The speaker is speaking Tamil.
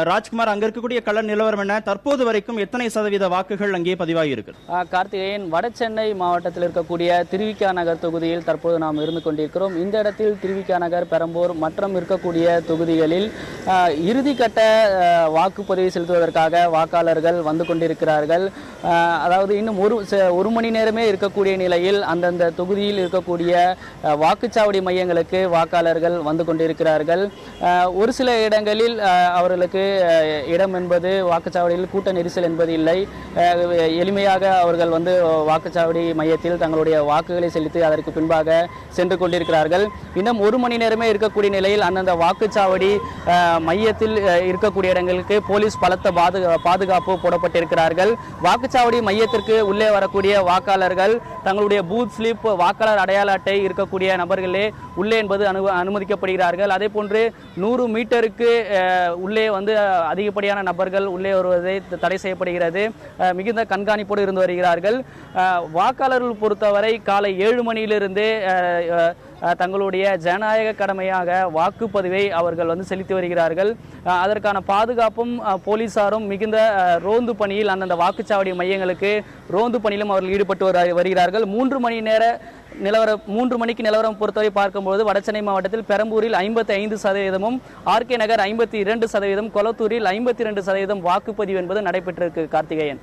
ராஜ்குமார், அங்க இருக்கக்கூடிய கள நிலவரம் என்ன? தற்போது வரைக்கும் எத்தனை சதவீத வாக்குகள் அங்கே பதிவாகி இருக்கு? கார்த்திகேயன், வட சென்னை மாவட்டத்தில் இருக்கக்கூடிய திருவிக நகர் தொகுதியில் தற்போது நாம் இருந்து கொண்டிருக்கிறோம். இந்த இடத்தில் திருவிக நகர், பெரம்பூர் மற்றும் இருக்கக்கூடிய தொகுதிகளில் இறுதிக்கட்ட வாக்குப்பதிவு செலுத்துவதற்காக வாக்காளர்கள் வந்து கொண்டிருக்கிறார்கள். அதாவது இன்னும் ஒரு மணி நேரமே இருக்கக்கூடிய நிலையில் அந்தந்த தொகுதியில் இருக்கக்கூடிய வாக்குச்சாவடி மையங்களுக்கு வாக்காளர்கள் வந்து கொண்டிருக்கிறார்கள். ஒரு சில இடங்களில் அவர்களுக்கு இடம் என்பது வாக்குச்சாவடியில் கூட்ட நெரிசல் என்பது இல்லை. எளிமையாக அவர்கள் வந்து வாக்குச்சாவடி மையத்தில் தங்களுடைய வாக்குகளை செலுத்தி அதற்கு பின்பாக சென்று கொண்டிருக்கிறார்கள். இன்னும் ஒரு மணி நேரமே இருக்கக்கூடிய நிலையில் அந்தந்த வாக்குச்சாவடி மையத்தில் இருக்கக்கூடிய இடங்களுக்கு போலீஸ் பலத்த பாதுகாப்பு போடப்பட்டிருக்கிறார்கள். வாக்குச்சாவடி மையத்திற்கு உள்ளே வரக்கூடிய வாக்காளர்கள் தங்களுடைய பூத் ஸ்லிப், வாக்காளர் அடையாள அட்டை இருக்கக்கூடிய நபர்களே உள்ளே என்பது அனுமதிக்கப்படுகிறார்கள். அதே போன்று 100 மீட்டருக்கு உள்ளே வந்து அதிகப்படியான நபர்கள் உள்ளே வருவதை தடை செய்யப்படுகிறது. மிகுந்த கண்காணிப்போடு இருந்து வருகிறார்கள். வாக்காளர்கள் பொறுத்தவரை காலை 7 மணியிலிருந்தே தங்களுடைய ஜனநாயக கடமையாக வாக்குப்பதிவை அவர்கள் வந்து செலுத்தி வருகிறார்கள். அதற்கான பாதுகாப்பும் போலீசாரும் மிகுந்த ரோந்து பணியில் அந்தந்த வாக்குச்சாவடி மையங்களுக்கு ரோந்து பணியிலும் அவர்கள் ஈடுபட்டு வருகிறார்கள். 3 மணிக்கு நிலவரம் பொறுத்தவரை பார்க்கும்போது வடசென்னை மாவட்டத்தில் பெரம்பூரில் 55%, ஆர்கே நகர் 52%, கொளத்தூரில் 52% வாக்குப்பதிவு என்பது நடைபெற்றிருக்கு. கார்த்திகேயன்.